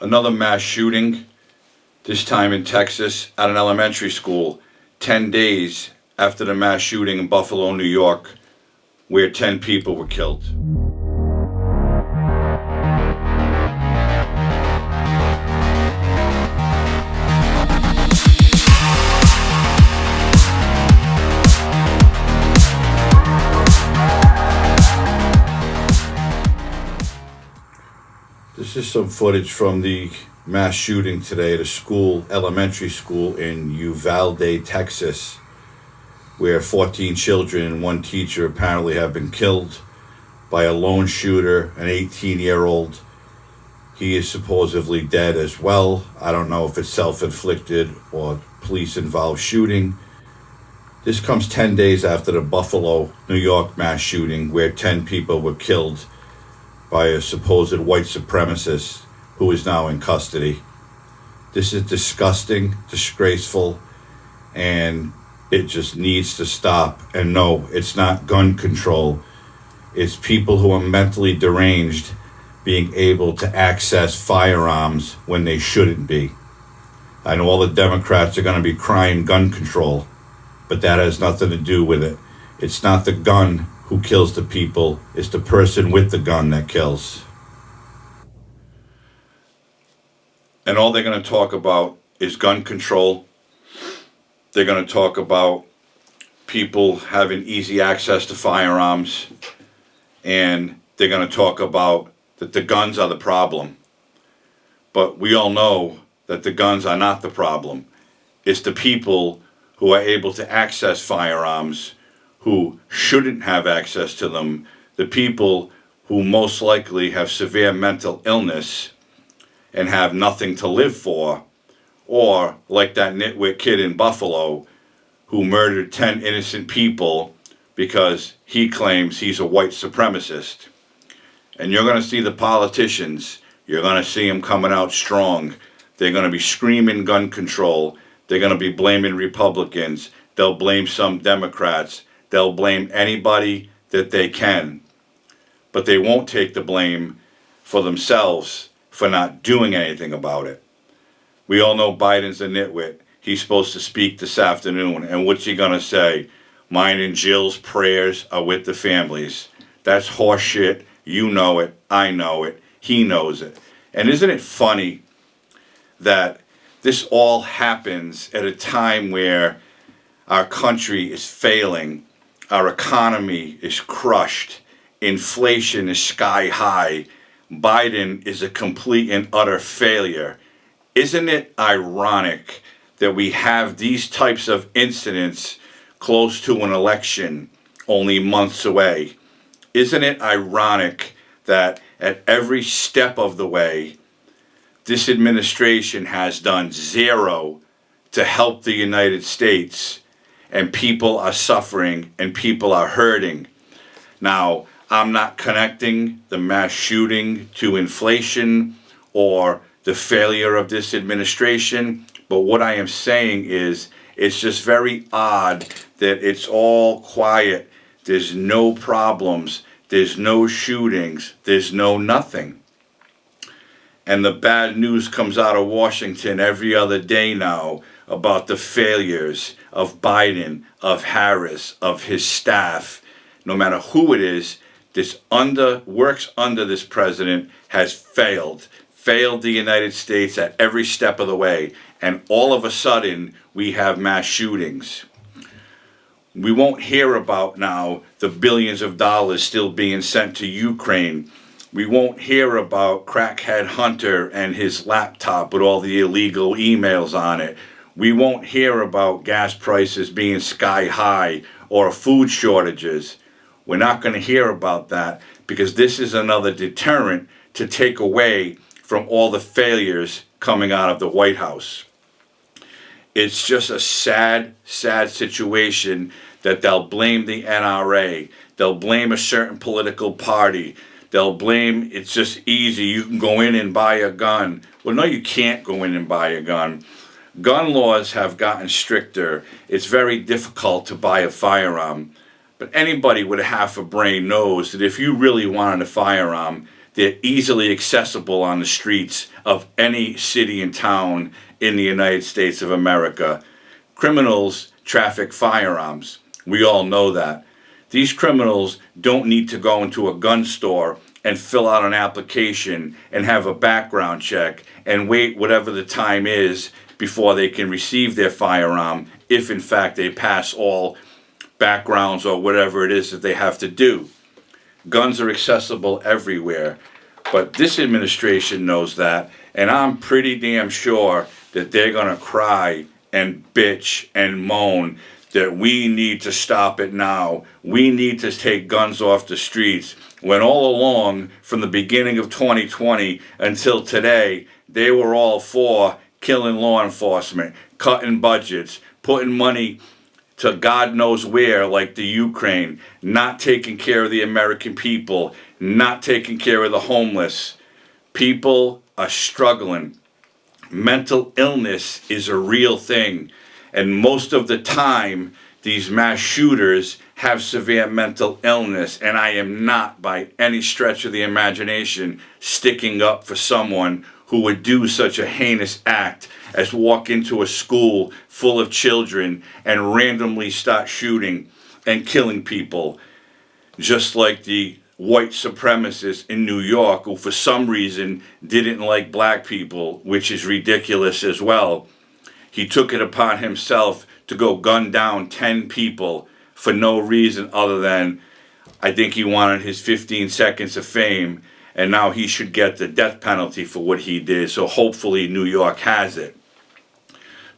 Another mass shooting, this time in Texas at an elementary school, 10 days after the mass shooting in Buffalo, New York, where 10 people were killed. This is some footage from the mass shooting today at a school, elementary school in Uvalde, Texas, where 14 children and one teacher apparently have been killed by a lone shooter, an 18-year-old. He is supposedly dead as well. I don't know if it's self-inflicted or police-involved shooting. This comes 10 days after the Buffalo, New York mass shooting, where 10 people were killed by a supposed white supremacist who is now in custody. This is disgusting, disgraceful, and it just needs to stop. And no, it's not gun control. It's people who are mentally deranged being able to access firearms when they shouldn't be. I know all the Democrats are going to be crying gun control, but that has nothing to do with it. It's not the gun who kills the people, it's the person with the gun that kills. And all they're going to talk about is gun control. They're going to talk about people having easy access to firearms. And they're going to talk about that the guns are the problem. But we all know that the guns are not the problem. It's the people who are able to access firearms who shouldn't have access to them, the people who most likely have severe mental illness and have nothing to live for, or like that nitwit kid in Buffalo who murdered 10 innocent people because he claims he's a white supremacist. And you're going to see the politicians, you're going to see them coming out strong. They're going to be screaming gun control. They're going to be blaming Republicans. They'll blame some Democrats. They'll blame anybody that they can. But they won't take the blame for themselves for not doing anything about it. We all know Biden's a nitwit. He's supposed to speak this afternoon. And what's he going to say? Mine and Jill's prayers are with the families. That's horseshit. You know it. I know it. He knows it. And isn't it funny that this all happens at a time where our country is failing, our economy is crushed, inflation is sky high, Biden is a complete and utter failure. Isn't it ironic that we have these types of incidents close to an election only months away? Isn't it ironic that at every step of the way, this administration has done zero to help the United States, and people are suffering and people are hurting? Now, I'm not connecting the mass shooting to inflation or the failure of this administration, but what I am saying is it's just very odd that it's all quiet. There's no problems. There's no shootings. There's no nothing. And the bad news comes out of Washington every other day now about the failures of Biden, of Harris, of his staff. No matter who it is, this works under this president has failed the United States at every step of the way. And all of a sudden, we have mass shootings. We won't hear about now the billions of dollars still being sent to Ukraine. We won't hear about crackhead Hunter and his laptop with all the illegal emails on it. We won't hear about gas prices being sky high or food shortages. We're not going to hear about that because this is another deterrent to take away from all the failures coming out of the White House. It's just a sad, sad situation that they'll blame the NRA. They'll blame a certain political party. They'll blame, it's just easy, you can go in and buy a gun. Well, no, you can't go in and buy a gun. Gun laws have gotten stricter. It's very difficult to buy a firearm. But anybody with a half a brain knows that if you really wanted a firearm, They're easily accessible on the streets of any city and town in the United States of America. Criminals traffic firearms. We all know that. These criminals don't need to go into a gun store and fill out an application and have a background check and wait whatever the time is before they can receive their firearm, if in fact they pass all backgrounds or whatever it is that they have to do. Guns are accessible everywhere, but this administration knows that, and I'm pretty damn sure that they're going to cry and bitch and moan that we need to stop it now. We need to take guns off the streets. When all along, from the beginning of 2020 until today, they were all for killing law enforcement, cutting budgets, putting money to God knows where, like the Ukraine, not taking care of the American people, not taking care of the homeless. People are struggling. Mental illness is a real thing. And most of the time, these mass shooters have severe mental illness. And I am not, by any stretch of the imagination, sticking up for someone who would do such a heinous act as walk into a school full of children and randomly start shooting and killing people. Just like the white supremacists in New York who for some reason didn't like black people, which is ridiculous as well. He took it upon himself to go gun down 10 people for no reason other than I think he wanted his 15 seconds of fame, and now he should get the death penalty for what he did. So hopefully New York has it.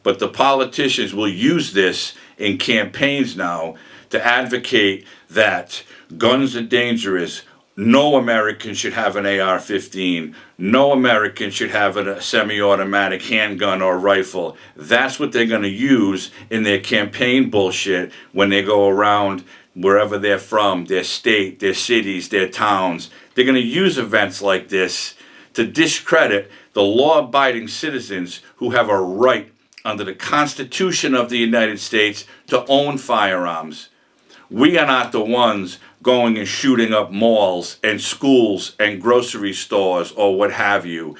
But the politicians will use this in campaigns now to advocate that guns are dangerous. No American should have an AR-15. No American should have a semi-automatic handgun or rifle. That's what they're going to use in their campaign bullshit when they go around wherever they're from, their state, their cities, their towns. They're going to use events like this to discredit the law-abiding citizens who have a right under the Constitution of the United States to own firearms. We are not the ones going and shooting up malls and schools and grocery stores or what have you.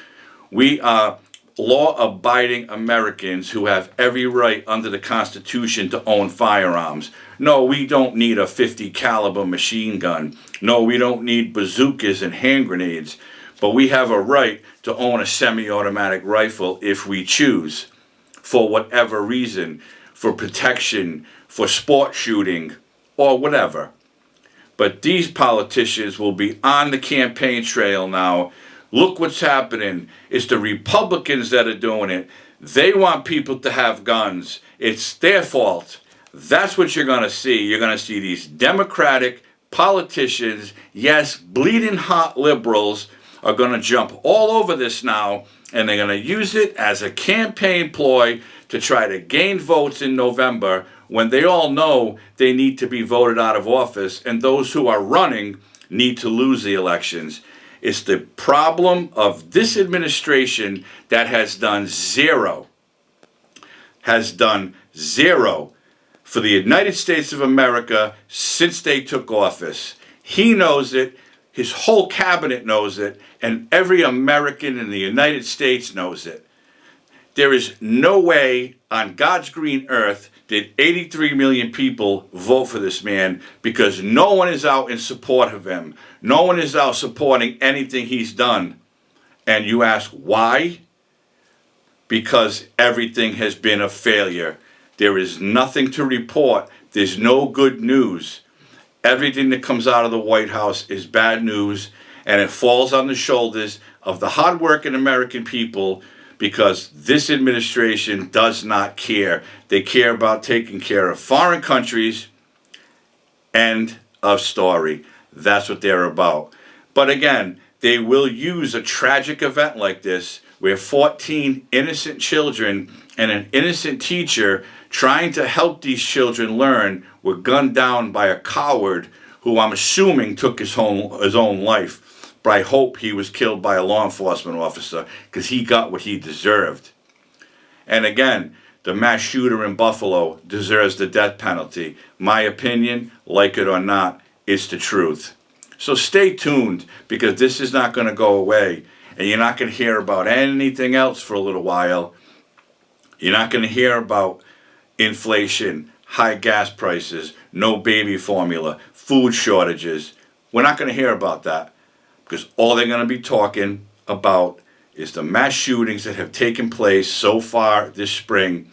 We are law-abiding Americans who have every right under the Constitution to own firearms. No, we don't need a .50 caliber machine gun. No, we don't need bazookas and hand grenades. But we have a right to own a semi-automatic rifle if we choose, for whatever reason, for protection, for sport shooting, or whatever. But these politicians will be on the campaign trail now. Look what's happening. It's the Republicans that are doing it. They want people to have guns. It's their fault. That's what you're going to see. You're going to see these Democratic politicians, yes, bleeding hot liberals, are going to jump all over this now, and they're going to use it as a campaign ploy to try to gain votes in November when they all know they need to be voted out of office, and those who are running need to lose the elections. It's the problem of this administration that has done zero for the United States of America since they took office. He knows it, his whole cabinet knows it, and every American in the United States knows it. There is no way on God's green earth did 83 million people vote for this man, because no one is out in support of him. No one is out supporting anything he's done. And you ask why? Because everything has been a failure. There is nothing to report. There's no good news. Everything that comes out of the White House is bad news, and it falls on the shoulders of the hardworking American people, because this administration does not care. They care about taking care of foreign countries. End of story. That's what they're about. But again, they will use a tragic event like this, where 14 innocent children and an innocent teacher trying to help these children learn were gunned down by a coward who I'm assuming took his own life. But I hope he was killed by a law enforcement officer, because he got what he deserved. And again, the mass shooter in Buffalo deserves the death penalty. My opinion, like it or not, it's the truth. So stay tuned, because this is not going to go away. And you're not going to hear about anything else for a little while. You're not going to hear about inflation, high gas prices, no baby formula, food shortages. We're not going to hear about that, because all they're going to be talking about is the mass shootings that have taken place so far this spring.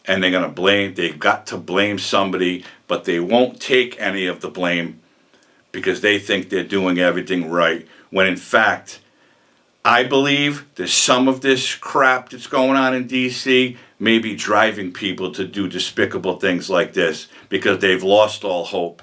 And they've got to blame somebody, but they won't take any of the blame because they think they're doing everything right. When in fact, I believe that some of this crap that's going on in DC may be driving people to do despicable things like this, because they've lost all hope.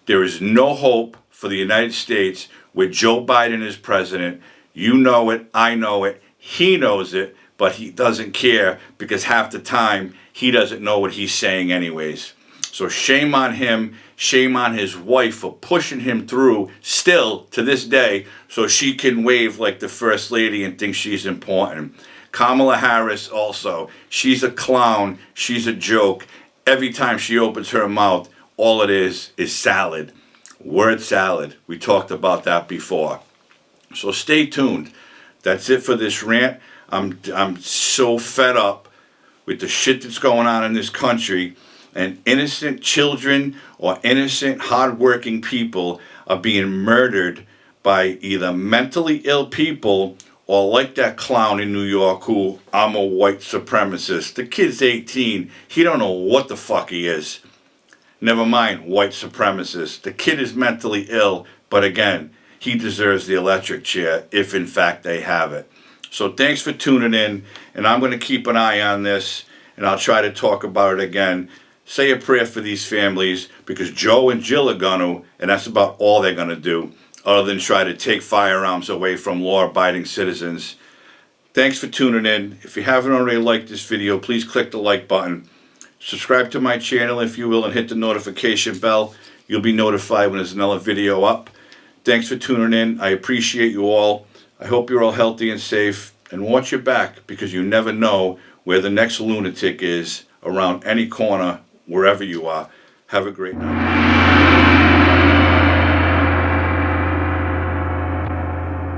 There is no hope for the United States with Joe Biden as president. You know it, I know it, he knows it, but he doesn't care, because half the time he doesn't know what he's saying anyways. So shame on him, shame on his wife for pushing him through still to this day so she can wave like the first lady and think she's important. Kamala Harris also, she's a clown, she's a joke. Every time she opens her mouth, all it is salad. Word salad. We talked about that before. So stay tuned. That's it for this rant. I'm so fed up with the shit that's going on in this country, and innocent children or innocent hardworking people are being murdered by either mentally ill people or like that clown in New York who, I'm a white supremacist. The kid's 18. He don't know what the fuck he is. Never mind white supremacist. The kid is mentally ill, but again, he deserves the electric chair if in fact they have it. So thanks for tuning in, and I'm going to keep an eye on this, and I'll try to talk about it again. Say a prayer for these families, because Joe and Jill are going to, and that's about all they're going to do, other than try to take firearms away from law-abiding citizens. Thanks for tuning in. If you haven't already liked this video, please click the like button. Subscribe to my channel if you will, and hit the notification bell. You'll be notified when there's another video up. Thanks for tuning in. I appreciate you all. I hope you're all healthy and safe, and watch your back, because you never know where the next lunatic is around any corner, wherever you are. Have a great night.